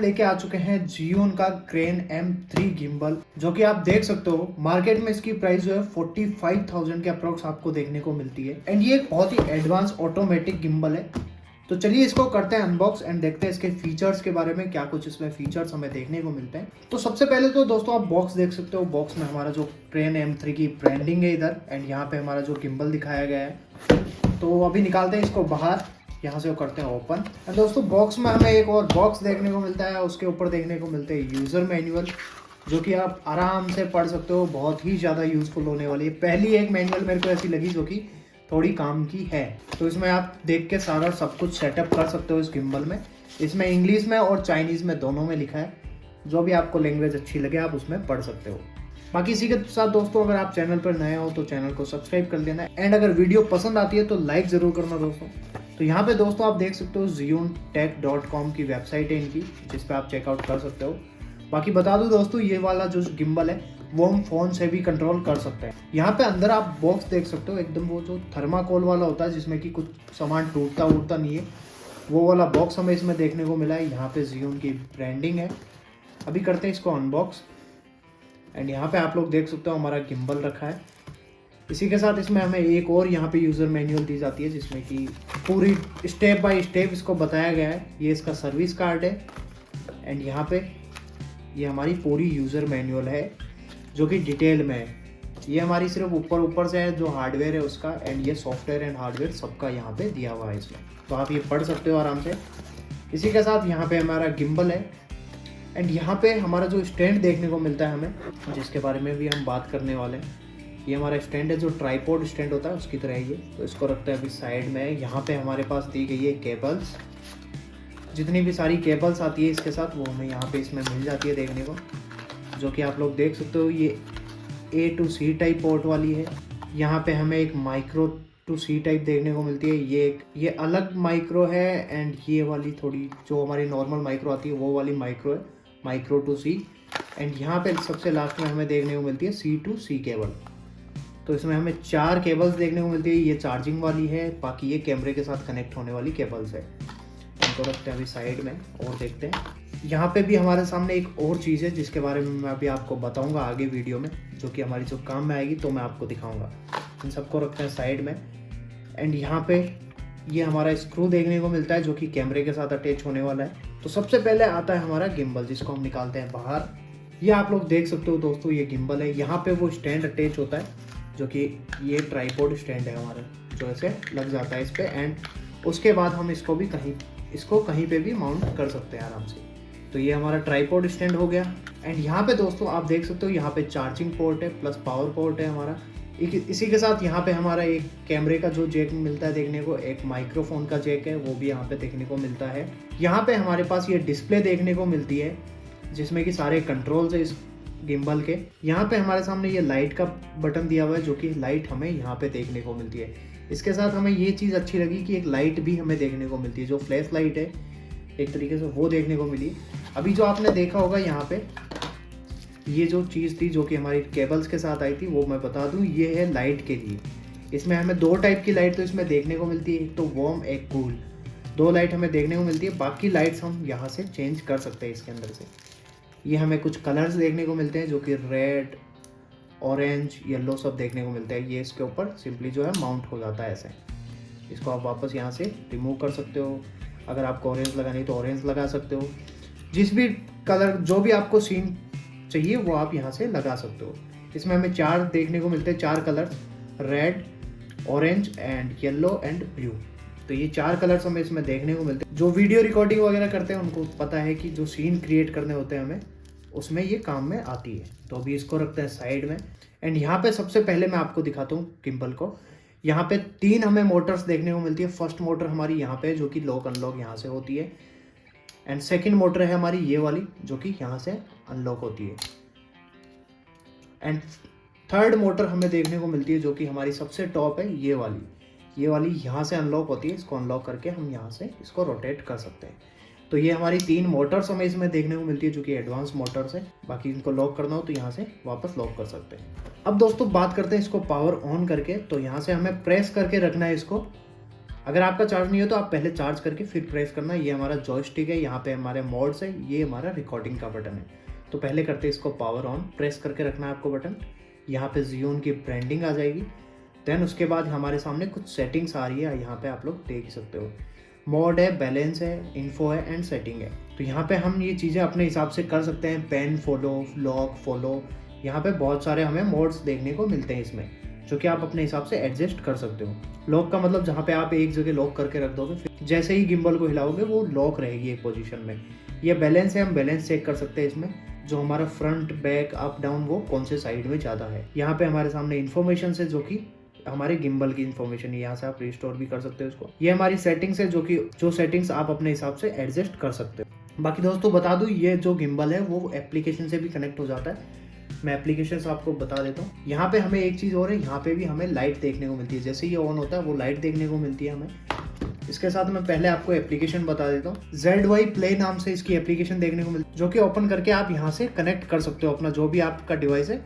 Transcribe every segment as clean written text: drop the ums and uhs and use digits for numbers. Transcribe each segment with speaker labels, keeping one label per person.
Speaker 1: लेके आ चुके हैं जियोन का क्रेन M3 गिम्बल, जो कि आप देख सकते हो मार्केट में इसकी प्राइस जो है 45,000 के अप्रोक्स आपको देखने को मिलती है। एंड ये एक बहुत ही एडवांस ऑटोमेटिक गिम्बल है। तो चलिए इसको करते हैं अनबॉक्स एंड देखते हैं इसके फीचर्स के बारे में, क्या कुछ इसमें फीचर्स हमें देखने को मिलते हैं। तो सबसे पहले तो दोस्तों आप बॉक्स देख सकते हो। बॉक्स में हमारा जो क्रेन M3 की ब्रांडिंग है इधर, एंड यहाँ पे हमारा जो गिम्बल दिखाया गया है। तो अभी निकालते हैं इसको बाहर, यहाँ से वो करते हैं ओपन। एंड दोस्तों बॉक्स में हमें एक और बॉक्स देखने को मिलता है। उसके ऊपर देखने को मिलते हैं यूज़र मैनुअल, जो कि आप आराम से पढ़ सकते हो। बहुत ही ज़्यादा यूज़फुल होने वाली है। पहली एक मैनुअल मेरे को ऐसी लगी जो कि थोड़ी काम की है। तो इसमें आप देख के सारा सब कुछ सेटअप कर सकते हो इस गिम्बल में। इसमें इंग्लिश में और चाइनीज़ में दोनों में लिखा है। जो भी आपको लैंग्वेज अच्छी लगे आप उसमें पढ़ सकते हो। बाकी इसी के साथ दोस्तों अगर आप चैनल पर नए हो तो चैनल को सब्सक्राइब कर लेना। एंड अगर वीडियो पसंद आती है तो लाइक ज़रूर करना दोस्तों। तो यहाँ पे दोस्तों आप देख सकते हो ziontech.com की वेबसाइट है इनकी, जिस पे आप चेकआउट कर सकते हो। बाकी बता दूं दोस्तों, ये वाला जो गिम्बल है वो हम फ़ोन से भी कंट्रोल कर सकते हैं। यहाँ पे अंदर आप बॉक्स देख सकते हो, एकदम वो जो थर्माकोल वाला होता है जिसमें कि कुछ सामान टूटता उड़ता नहीं है, वो वाला बॉक्स हमें इसमें देखने को मिला है। यहाँ पे जियोन की ब्रांडिंग है। अभी करते हैं इसको अनबॉक्स। एंड यहाँ पे आप लोग देख सकते हो हमारा गिम्बल रखा है। इसी के साथ इसमें हमें एक और यहाँ पे यूज़र मैनुअल दी जाती है, जिसमें कि पूरी स्टेप बाय स्टेप इसको बताया गया है। ये इसका सर्विस कार्ड है। एंड यहाँ पे ये हमारी पूरी यूज़र मैनुअल है जो कि डिटेल में है। ये हमारी सिर्फ ऊपर से है जो हार्डवेयर है उसका, एंड ये सॉफ्टवेयर एंड हार्डवेयर सबका यहाँ पे दिया हुआ है इसमें। तो आप ये पढ़ सकते हो आराम से। इसी के साथ यहाँ पे हमारा गिम्बल है। एंड यहाँ पे हमारा जो स्टैंड देखने को मिलता है हमें, जिसके बारे में भी हम बात करने वाले हैं। ये हमारा स्टैंड है जो ट्राइपॉड स्टैंड होता है उसकी तरह ये। तो इसको रखते हैं अभी साइड में। यहाँ पे हमारे पास दी गई है केबल्स। जितनी भी सारी केबल्स आती है इसके साथ वो हमें यहाँ पे इसमें मिल जाती है देखने को, जो कि आप लोग देख सकते हो। ये A to C type port वाली है। यहाँ पे हमें एक माइक्रो टू C टाइप देखने को मिलती है। ये अलग माइक्रो है। एंड ये वाली थोड़ी जो हमारी नॉर्मल माइक्रो आती है वो वाली माइक्रो है, माइक्रो टू C। एंड यहाँ पे सबसे लास्ट में हमें देखने को मिलती है C to C केबल। तो इसमें हमें 4 केबल्स देखने को मिलती है। ये चार्जिंग वाली है, बाकी ये कैमरे के साथ कनेक्ट होने वाली केबल्स है। इनको रखते हैं अभी साइड में और देखते हैं। यहाँ पे भी हमारे सामने एक और चीज़ है जिसके बारे में मैं अभी आपको बताऊंगा आगे वीडियो में, जो कि हमारी जो काम में आएगी तो मैं आपको दिखाऊंगा। इन सबको रखते हैं साइड में। एंड यहाँ पे ये हमारा स्क्रू देखने को मिलता है जो कि कैमरे के साथ अटैच होने वाला है। तो सबसे पहले आता है हमारा गिम्बल, जिसको हम निकालते हैं बाहर। ये आप लोग देख सकते हो दोस्तों, ये गिम्बल है। यहाँ पे वो स्टैंड अटैच होता है जो कि ये ट्राइपॉड स्टैंड है हमारा, जो ऐसे लग जाता है इस पर। एंड उसके बाद हम इसको कहीं पे भी माउंट कर सकते हैं आराम से। तो ये हमारा ट्राइपॉड स्टैंड हो गया। एंड यहाँ पे दोस्तों आप देख सकते हो, यहाँ पे चार्जिंग पोर्ट है प्लस पावर पोर्ट है हमारा। इसी के साथ यहाँ पे हमारा एक कैमरे का जो जैक मिलता है देखने को, एक माइक्रोफोन का जैक है वो भी यहाँ पे देखने को मिलता है। यहाँ पे हमारे पास ये डिस्प्ले देखने को मिलती है जिसमें कि सारे कंट्रोल्स है इस गिम्बल के। यहाँ पे हमारे सामने ये लाइट का बटन दिया हुआ है, जो कि लाइट हमें यहाँ पे देखने को मिलती है। इसके साथ हमें ये चीज़ अच्छी लगी कि एक लाइट भी हमें देखने को मिलती है, जो फ्लैश लाइट है एक तरीके से वो देखने को मिली। अभी जो आपने देखा होगा यहाँ पे ये जो चीज़ थी जो कि हमारी केबल्स के साथ आई थी, वो मैं बता दूँ ये है लाइट के लिए। इसमें हमें 2 टाइप की लाइट तो इसमें देखने को मिलती है, एक तो वार्म एक कूल। 2 लाइट हमें देखने को मिलती है। बाकी लाइट्स हम यहाँ से चेंज कर सकते हैं इसके अंदर से। ये हमें कुछ कलर्स देखने को मिलते हैं जो कि रेड, ऑरेंज, येलो सब देखने को मिलते हैं। ये इसके ऊपर सिंपली जो है माउंट हो जाता है ऐसे। इसको आप वापस यहाँ से रिमूव कर सकते हो। अगर आपको ऑरेंज लगानी है तो ऑरेंज लगा सकते हो। जिस भी कलर जो भी आपको सीन चाहिए वो आप यहाँ से लगा सकते हो। इसमें हमें 4 देखने को मिलते हैं, 4 colours, red, orange and yellow and blue. तो ये 4 कलर्स हमें इसमें देखने को मिलते हैं। जो वीडियो रिकॉर्डिंग वगैरह करते हैं उनको पता है कि जो सीन क्रिएट करने होते हैं हमें, उसमें ये काम में आती है। तो अभी इसको रखते हैं साइड में। एंड यहाँ पे सबसे पहले मैं आपको दिखाता हूँ गिम्बल को। यहाँ पे 3 हमें मोटर्स देखने को मिलती है। फर्स्ट मोटर हमारी यहाँ पे जो कि लॉक अनलॉक यहाँ से होती है। एंड सेकंड मोटर है हमारी ये वाली जो कि यहाँ से अनलॉक होती है। एंड थर्ड मोटर हमें देखने को मिलती है जो कि हमारी सबसे टॉप है, ये वाली यहाँ से अनलॉक होती है। इसको अनलॉक करके हम यहाँ से इसको रोटेट कर सकते हैं। तो ये हमारी 3 मोटर्स हमें इसमें देखने को मिलती है जो कि एडवांस मोटर्स है। बाकी इनको लॉक करना हो तो यहाँ से वापस लॉक कर सकते हैं। अब दोस्तों बात करते हैं इसको पावर ऑन करके। तो यहाँ से हमें प्रेस करके रखना है इसको अगर आपका चार्ज नहीं हो तो आप पहले चार्ज करके फिर प्रेस करना। ये हमारा जॉयस्टिक है, यहाँ पे हमारे मोड्स है, ये हमारा रिकॉर्डिंग का बटन है। तो पहले करते हैं इसको पावर ऑन, प्रेस करके रखना है आपको बटन। यहाँ पे जियोन की ब्रांडिंग आ जाएगी। देन उसके बाद हमारे सामने कुछ सेटिंग्स आ रही है, यहाँ पे आप लोग देख सकते हो। मोड है, बैलेंस है, इन्फो है एंड सेटिंग है। तो यहाँ पे हम ये चीज़ें अपने हिसाब से कर सकते हैं। पेन फॉलो, लॉक फॉलो, यहाँ पे बहुत सारे हमें मोड्स देखने को मिलते हैं इसमें, जो कि आप अपने हिसाब से एडजस्ट कर सकते हो। लॉक का मतलब जहाँ पे आप एक जगह लॉक करके रख दोगे, फिर जैसे ही गिम्बल को हिलाओगे वो लॉक रहेगी एक पोजीशन में। ये बैलेंस है, हम बैलेंस चेक कर सकते हैं इसमें, जो हमारा फ्रंट बैक अप डाउन वो कौन से साइड में ज़्यादा है। यहाँ पे हमारे सामने इन्फॉर्मेशन है, जो कि हमारे गिम्बल की इन्फॉर्मेशन है, यहाँ से आप रिस्टोर भी कर सकते हो इसको। ये हमारी सेटिंग्स है, जो सेटिंग्स आप अपने हिसाब से एडजस्ट कर सकते हो। बाकी दोस्तों बता दूं, ये जो गिम्बल है वो एप्लीकेशन से भी कनेक्ट हो जाता है। मैं एप्लीकेशन आपको बता देता हूँ। यहाँ पे हमें एक चीज़ और है, यहाँ पे भी हमें लाइट देखने को मिलती है। जैसे ये ऑन होता है वो लाइट देखने को मिलती है हमें। इसके साथ मैं पहले आपको एप्लीकेशन बता देता हूँ। ZY Play नाम से इसकी एप्लीकेशन देखने को मिलती है, जो कि ओपन करके आप यहाँ से कनेक्ट कर सकते हो अपना जो भी आपका डिवाइस है,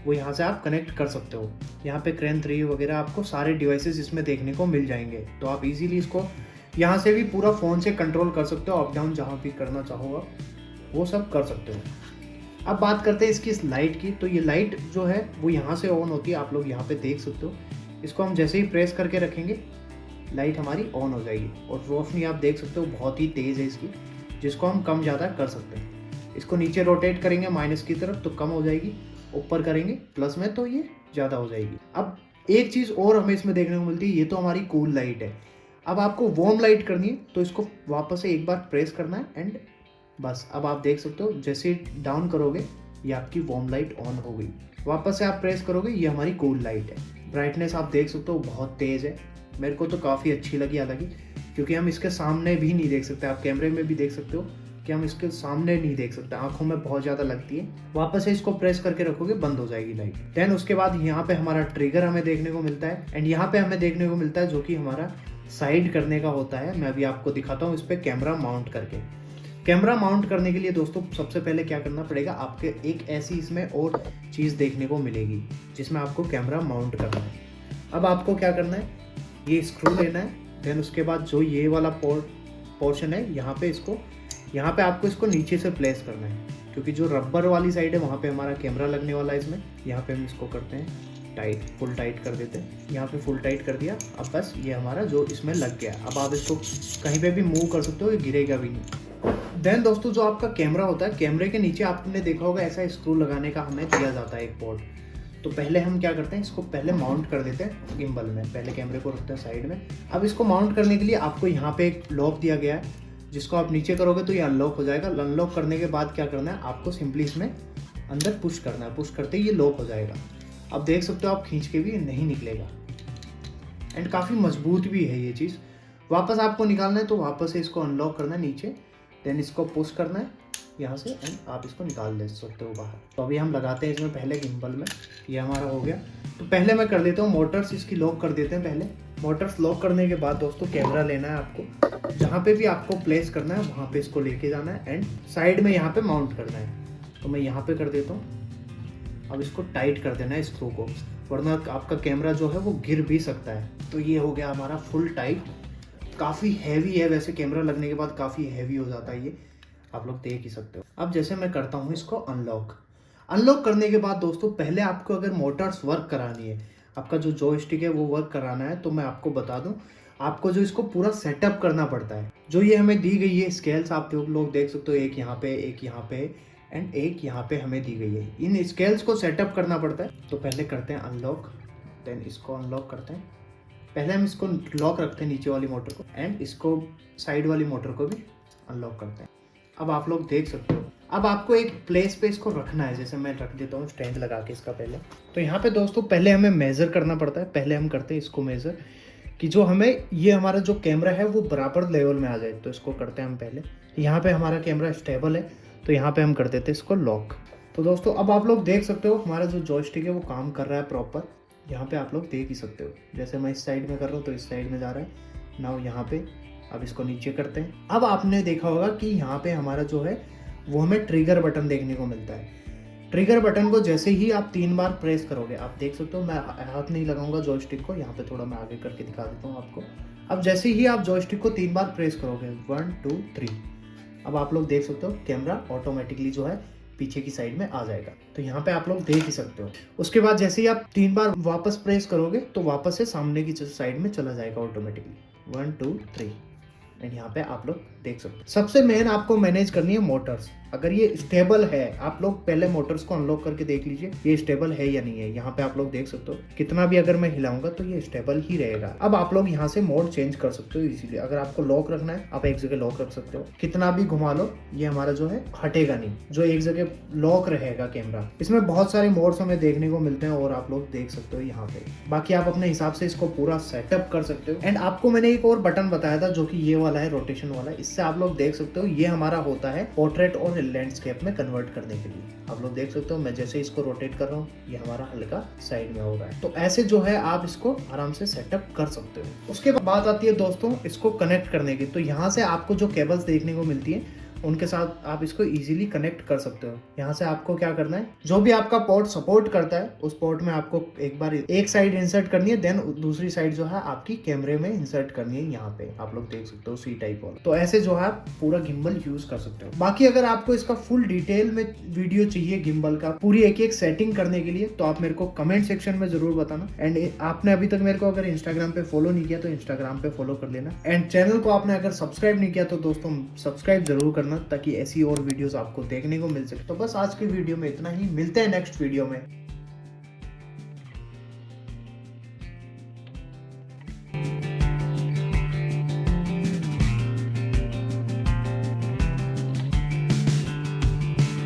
Speaker 1: वो यहाँ से आप कनेक्ट कर सकते हो। यहाँ पे क्रेन 3 वगैरह आपको सारे डिवाइसेस इसमें देखने को मिल जाएंगे। तो आप इजीली इसको यहाँ से भी पूरा फ़ोन से कंट्रोल कर सकते हो, अप डाउन जहाँ भी करना चाहो आप वो सब कर सकते हो। अब बात करते हैं इसकी इस लाइट की। तो ये लाइट जो है वो यहाँ से ऑन होती है, आप लोग यहाँ पे देख सकते हो। इसको हम जैसे ही प्रेस करके रखेंगे लाइट हमारी ऑन हो जाएगी, और रोशनी आप देख सकते हो बहुत ही तेज़ है इसकी, जिसको हम कम ज़्यादा कर सकते हैं। इसको नीचे रोटेट करेंगे माइनस की तरफ तो कम हो जाएगी, ऊपर करेंगे प्लस में तो ये ज़्यादा हो जाएगी। अब एक चीज़ और हमें इसमें देखने को मिलती है, ये तो हमारी कूल लाइट है। अब आपको वार्म लाइट करनी है तो इसको वापस से एक बार प्रेस करना है एंड बस। अब आप देख सकते हो जैसे डाउन करोगे ये आपकी वार्म लाइट ऑन हो गई। वापस से आप प्रेस करोगे ये हमारी कूल लाइट है। ब्राइटनेस आप देख सकते हो बहुत तेज़ है, मेरे को तो काफ़ी अच्छी लगी। हालांकि क्योंकि हम इसके सामने भी नहीं देख सकते, आप कैमरे में भी देख सकते हो कि हम इसके सामने नहीं देख सकते, आंखों में बहुत ज़्यादा लगती है। वापस से इसको प्रेस करके रखोगे बंद हो जाएगी लाइट। देन उसके बाद यहाँ पे हमारा ट्रिगर हमें देखने को मिलता है, एंड यहाँ पे हमें देखने को मिलता है जो कि हमारा साइड करने का होता है। मैं अभी आपको दिखाता हूँ इस पर कैमरा माउंट करके। कैमरा माउंट करने के लिए दोस्तों सबसे पहले क्या करना पड़ेगा, आपके एक ऐसी इसमें और चीज़ देखने को मिलेगी जिसमें आपको कैमरा माउंट करना है। अब आपको क्या करना है, ये स्क्रू लेना है। देन उसके बाद जो ये वाला पोर्शन है यहाँ पे आपको इसको नीचे से प्लेस करना है, क्योंकि जो रबर वाली साइड है वहाँ पे हमारा कैमरा लगने वाला है इसमें। यहाँ पे हम इसको करते हैं टाइट, फुल टाइट कर देते हैं। यहाँ पे फुल टाइट कर दिया। अब बस ये हमारा जो इसमें लग गया। अब आप इसको कहीं पे भी मूव कर सकते हो, ये गिरेगा भी नहीं। देन दोस्तों जो आपका कैमरा होता है, कैमरे के नीचे आपने देखा होगा ऐसा स्क्रू लगाने का हमें दिया जाता है एक पोर्ट। तो पहले हम क्या करते हैं, इसको पहले माउंट कर देते हैं गिम्बल में। पहले कैमरे को रखते हैं साइड में। अब इसको माउंट करने के लिए आपको यहाँ पे एक लॉक दिया गया है, जिसको आप नीचे करोगे तो ये अनलॉक हो जाएगा। अनलॉक करने के बाद क्या करना है, आपको सिंपली इसमें अंदर पुश करना है। पुश करते ही ये लॉक हो जाएगा। अब देख सकते हो आप खींच के भी नहीं निकलेगा, एंड काफ़ी मजबूत भी है ये चीज़। वापस आपको निकालना है तो वापस से इसको अनलॉक करना है नीचे, देन इसको पुश करना है यहाँ से, एंड आप इसको निकाल ले सकते हो बाहर। तो अभी हम लगाते हैं इसमें पहले गिम्बल में। ये हमारा हो गया। तो पहले मैं कर देता हूँ मोटर्स इसकी लॉक कर देते हैं पहले। मोटर्स लॉक करने के बाद दोस्तों कैमरा लेना है आपको, जहाँ पे भी आपको प्लेस करना है वहाँ पे इसको लेके जाना है, एंड साइड में यहाँ पे माउंट करना है। तो मैं यहाँ पे कर देता हूँ। अब इसको टाइट कर देना है स्क्रू को, वरना आपका कैमरा जो है वो गिर भी सकता है। तो ये हो गया हमारा फुल टाइट। काफ़ी हैवी है, वैसे कैमरा लगने के बाद काफ़ी हैवी हो जाता है ये, आप लोग देख ही सकते हो। अब जैसे मैं करता हूँ इसको अनलॉक करने के बाद दोस्तों पहले आपको अगर मोटर्स वर्क करानी है, आपका जो जॉयस्टिक है वो वर्क कराना है, तो मैं आपको बता दूं, आपको जो इसको पूरा सेटअप करना पड़ता है। जो ये हमें दी गई है स्केल्स आप लोग देख सकते हो, एक यहाँ पे, एक यहाँ पे एंड एक यहाँ पे हमें दी गई है। इन स्केल्स को सेटअप करना पड़ता है। तो पहले करते हैं अनलॉक, देन इसको अनलॉक करते हैं। पहले हम इसको लॉक रखते हैं नीचे वाली मोटर को, एंड इसको साइड वाली मोटर को भी अनलॉक करते हैं। अब आप लोग देख सकते हो। अब आपको एक प्लेस पे इसको रखना है, जैसे मैं रख देता हूँ स्टैंड लगा के इसका पहले। तो यहाँ पे दोस्तों पहले हमें मेज़र करना पड़ता है। पहले हम करते हैं इसको मेज़र, कि जो हमें ये हमारा जो कैमरा है वो बराबर लेवल में आ जाए। तो इसको करते हैं हम पहले। यहाँ पे हमारा कैमरा स्टेबल है, तो यहाँ पे हम कर देते हैं इसको लॉक। तो दोस्तों अब आप लोग देख सकते हो हमारा जो जॉयस्टिक है वो काम कर रहा है प्रॉपर। यहाँ पे आप लोग देख ही सकते हो, जैसे मैं इस साइड में कर रहा हूँ तो इस साइड में जा रहा है। नाउ यहाँ पे अब इसको नीचे करते हैं। अब आपने देखा होगा कि यहाँ पे हमारा जो है वो हमें ट्रिगर बटन देखने को मिलता है। ट्रिगर बटन को जैसे ही आप 3 बार प्रेस करोगे, आप देख सकते हो, मैं हाथ नहीं लगाऊंगा जॉयस्टिक को, यहाँ पे थोड़ा मैं आगे करके दिखा देता हूँ आपको। अब जैसे ही आप जॉयस्टिक को 3 बार प्रेस करोगे, 1 2 3, अब आप लोग देख सकते हो कैमरा ऑटोमेटिकली जो है पीछे की साइड में आ जाएगा। तो यहाँ पे आप लोग देख ही सकते हो। उसके बाद जैसे ही आप 3 बार वापस प्रेस करोगे तो वापस से सामने की साइड में चला जाएगा ऑटोमेटिकली, 1 2 3। एंड यहाँ पे आप लोग देख सकते हो। सबसे मेन आपको मैनेज करनी है मोटर्स। अगर ये स्टेबल है, आप लोग पहले मोटर्स को अनलॉक करके देख लीजिए ये स्टेबल है या नहीं है। यहाँ पे आप लोग देख सकते हो कितना भी अगर मैं हिलाऊंगा तो ये स्टेबल ही रहेगा। अब आप लोग यहाँ से मोड चेंज कर सकते हो इजीली। अगर आपको लॉक रखना है आप एक जगह लॉक रख सकते हो, कितना भी घुमा लो ये हमारा जो है हटेगा नहीं, जो एक जगह लॉक रहेगा कैमरा। इसमें बहुत सारे मोड्स हमें देखने को मिलते हैं और आप लोग देख सकते हो यहाँ पे। बाकी आप अपने हिसाब से इसको पूरा सेटअप कर सकते हो। एंड आपको मैंने एक और बटन बताया था जो कि ये वाला है, रोटेशन वाला। इससे आप लोग देख सकते हो ये हमारा होता है पोर्ट्रेट और लैंडस्केप में कन्वर्ट करने के लिए। आप लोग देख सकते हो मैं जैसे इसको रोटेट कर रहा हूँ ये हमारा हल्का साइड में हो रहा है। तो ऐसे जो है आप इसको आराम से सेटअप कर सकते हो। उसके बाद बात आती है दोस्तों इसको कनेक्ट करने की। तो यहाँ से आपको जो केबल्स देखने को मिलती है उनके साथ आप इसको इजीली कनेक्ट कर सकते हो। यहाँ से आपको क्या करना है, जो भी आपका पोर्ट सपोर्ट करता है उस पोर्ट में आपको एक बार एक साइड इंसर्ट करनी है, देन दूसरी साइड जो है आपकी कैमरे में इंसर्ट करनी है। यहाँ पे आप लोग देख सकते हो सी टाइप वाला। तो ऐसे जो है आप पूरा गिम्बल यूज कर सकते हो। बाकी अगर आपको इसका फुल डिटेल में वीडियो चाहिए गिम्बल का, पूरी एक एक सेटिंग करने के लिए, तो आप मेरे को कमेंट सेक्शन में जरूर बताना। एंड आपने अभी तक मेरे को अगर इंस्टाग्राम पे फॉलो नहीं किया तो इंस्टाग्राम पे फॉलो कर लेना। एंड चैनल को आपने अगर सब्सक्राइब नहीं किया तो दोस्तों सब्सक्राइब जरूर करना ताकि ऐसी और वीडियोस आपको देखने को मिल सके। तो बस आज की वीडियो में इतना ही, मिलते हैं नेक्स्ट वीडियो में।